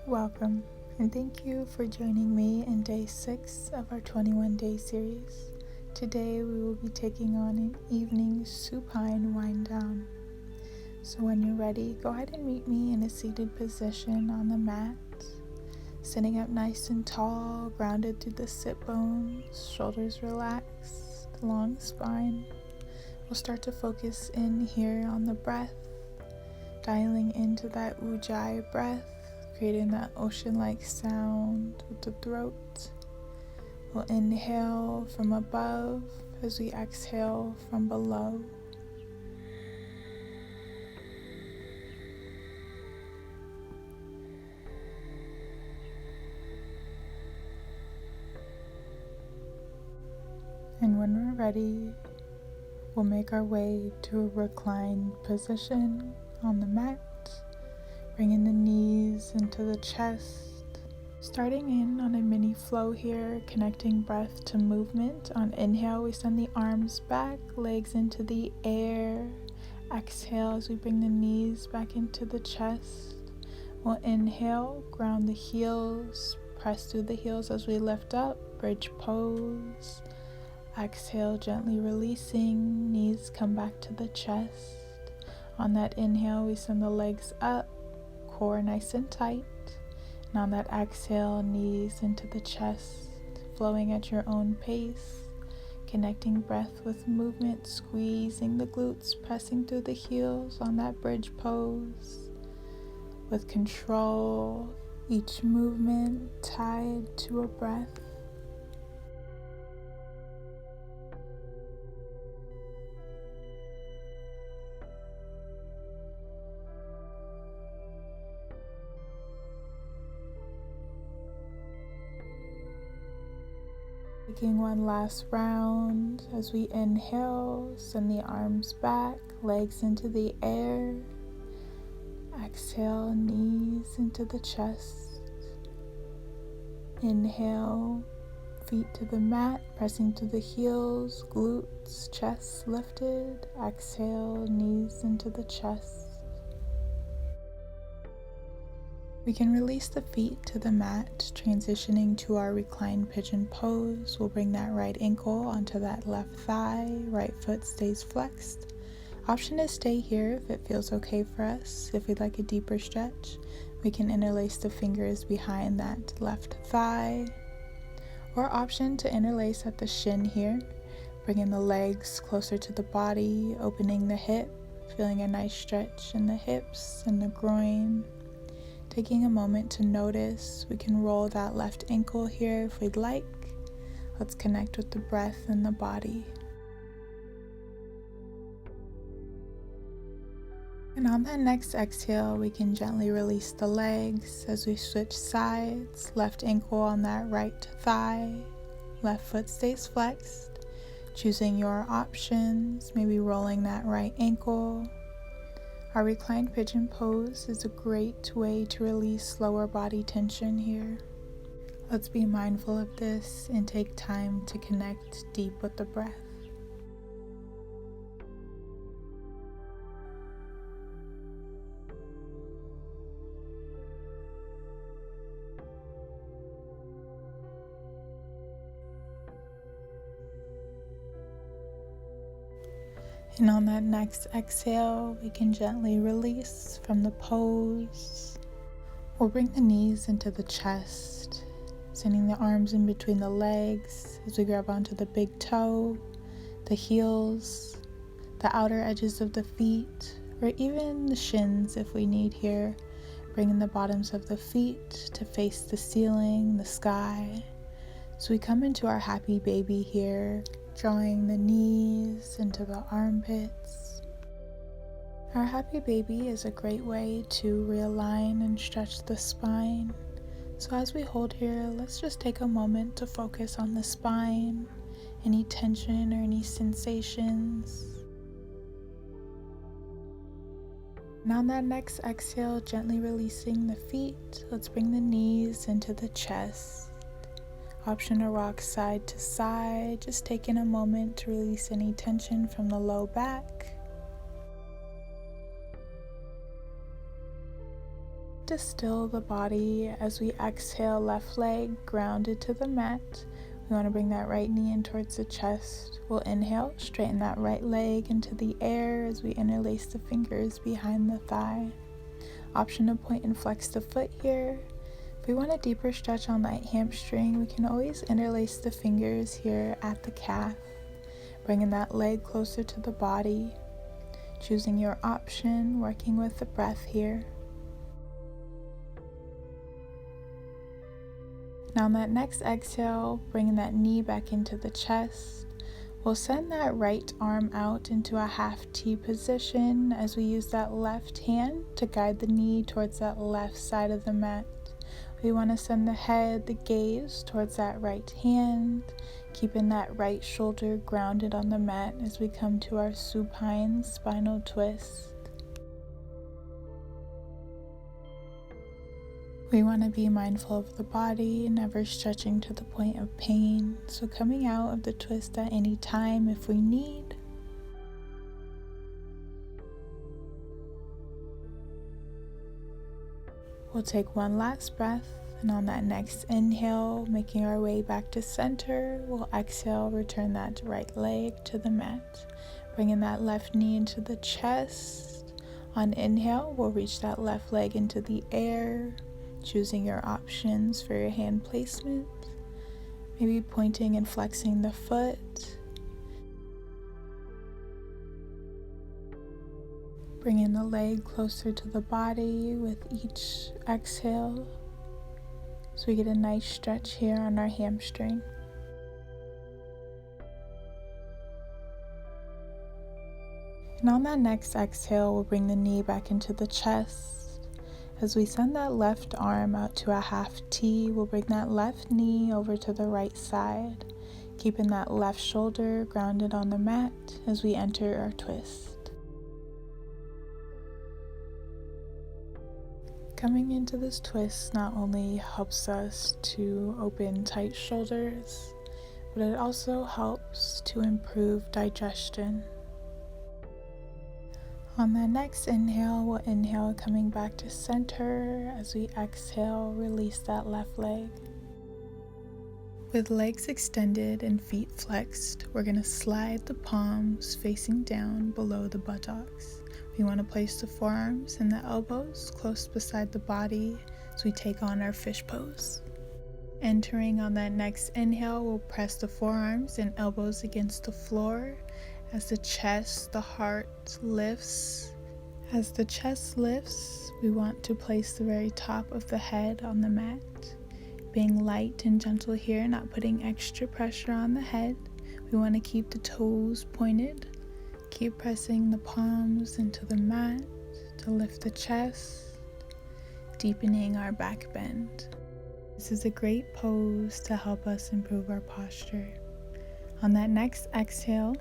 Welcome, and thank you for joining me in day 6 of our 21-day series. Today we will be taking on an evening supine wind down. So when you're ready, go ahead and meet me in a seated position on the mat, sitting up nice and tall, grounded through the sit bones, shoulders relaxed, long spine. We'll start to focus in here on the breath, dialing into that ujjayi breath, creating that ocean-like sound with the throat. We'll inhale from above as we exhale from below. And when we're ready, we'll make our way to a reclined position on the mat, bringing the knees into the chest, starting in on a mini flow here, connecting breath to movement. On inhale, we send the arms back, legs into the air. Exhale as we bring the knees back into the chest. We'll inhale, ground the heels, press through the heels as we lift up, bridge pose. Exhale, gently releasing, knees come back to the chest. On that inhale, we send the legs up, core nice and tight. And on that exhale, knees into the chest, flowing at your own pace, connecting breath with movement, squeezing the glutes, pressing through the heels on that bridge pose. With control, each movement tied to a breath. Taking one last round as we inhale, send the arms back, legs into the air. Exhale, knees into the chest. Inhale, feet to the mat, pressing to the heels, glutes, chest lifted. Exhale, knees into the chest. We can release the feet to the mat, transitioning to our reclined pigeon pose. We'll bring that right ankle onto that left thigh, right foot stays flexed. Option to stay here if it feels okay for us. If we'd like a deeper stretch, we can interlace the fingers behind that left thigh. Or option to interlace at the shin here, bringing the legs closer to the body, opening the hip, feeling a nice stretch in the hips and the groin. Taking a moment to notice, we can roll that left ankle here if we'd like. Let's connect with the breath and the body. And on that next exhale, we can gently release the legs as we switch sides. Left ankle on that right thigh, left foot stays flexed. Choosing your options, maybe rolling that right ankle. Our reclined pigeon pose is a great way to release lower body tension here. Let's be mindful of this and take time to connect deep with the breath. And on that next exhale, we can gently release from the pose. We'll bring the knees into the chest, sending the arms in between the legs as we grab onto the big toe, the heels, the outer edges of the feet, or even the shins if we need here. Bringing the bottoms of the feet to face the ceiling, the sky. So we come into our happy baby here, drawing the knees into the armpits. Our happy baby is a great way to realign and stretch the spine. So as we hold here, let's just take a moment to focus on the spine, any tension or any sensations. And on that next exhale, gently releasing the feet, let's bring the knees into the chest. Option to rock side to side, just taking a moment to release any tension from the low back. to still the body as we exhale, left leg grounded to the mat. We want to bring that right knee in towards the chest. We'll inhale, straighten that right leg into the air as we interlace the fingers behind the thigh. Option to point and flex the foot here. If we want a deeper stretch on that hamstring, we can always interlace the fingers here at the calf, bringing that leg closer to the body, choosing your option, working with the breath here. Now on that next exhale, bringing that knee back into the chest, we'll send that right arm out into a half T position as we use that left hand to guide the knee towards that left side of the mat. We want to send the head, the gaze towards that right hand, keeping that right shoulder grounded on the mat as we come to our supine spinal twist. We want to be mindful of the body, never stretching to the point of pain, so coming out of the twist at any time if we need. We'll take one last breath, and on that next inhale, making our way back to center, we'll exhale, return that right leg to the mat, bringing that left knee into the chest. On inhale, we'll reach that left leg into the air, choosing your options for your hand placement, maybe pointing and flexing the foot, bringing the leg closer to the body with each exhale so we get a nice stretch here on our hamstring. And on that next exhale, we'll bring the knee back into the chest. As we send that left arm out to a half T, we'll bring that left knee over to the right side, keeping that left shoulder grounded on the mat as we enter our twist. Coming into this twist not only helps us to open tight shoulders, but it also helps to improve digestion. On that next inhale, we'll inhale coming back to center. As we exhale, release that left leg. With legs extended and feet flexed, we're going to slide the palms facing down below the buttocks. We want to place the forearms and the elbows close beside the body as we take on our fish pose. Entering on that next inhale, we'll press the forearms and elbows against the floor as the chest, the heart lifts. As the chest lifts, we want to place the very top of the head on the mat, being light and gentle here, not putting extra pressure on the head. We want to keep the toes pointed. Keep pressing the palms into the mat to lift the chest, deepening our back bend. This is a great pose to help us improve our posture. On that next exhale,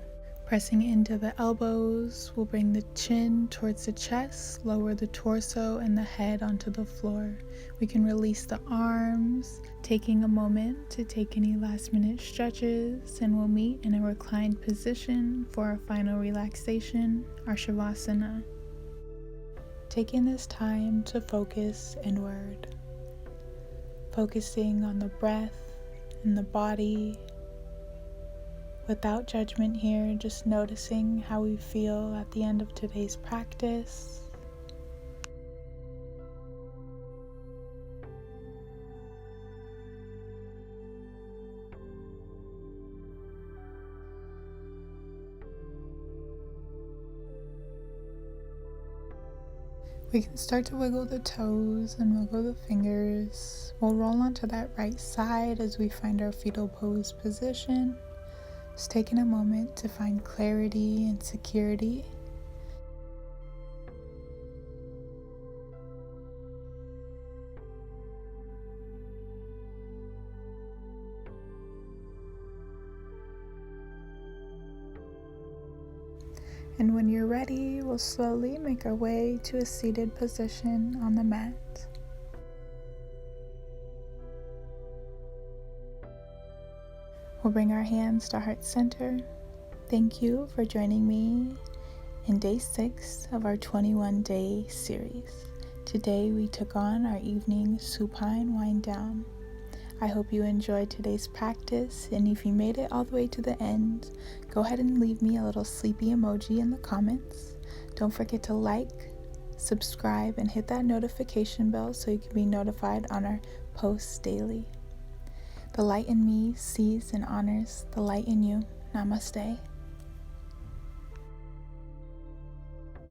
pressing into the elbows, we'll bring the chin towards the chest, lower the torso and the head onto the floor. We can release the arms, taking a moment to take any last minute stretches, and we'll meet in a reclined position for our final relaxation, our Shavasana. Taking this time to focus inward, focusing on the breath and the body, without judgment here, just noticing how we feel at the end of today's practice. We can start to wiggle the toes and wiggle the fingers. We'll roll onto that right side as we find our fetal pose position. Just taking a moment to find clarity and security. And when you're ready, we'll slowly make our way to a seated position on the mat. We'll bring our hands to heart center. Thank you for joining me in day 6 of our 21-day series. Today we took on our evening supine wind down. I hope you enjoyed today's practice, and if you made it all the way to the end, go ahead and leave me a little sleepy emoji in the comments. Don't forget to like, subscribe, and hit that notification bell so you can be notified on our posts daily. The light in me sees and honors the light in you. Namaste.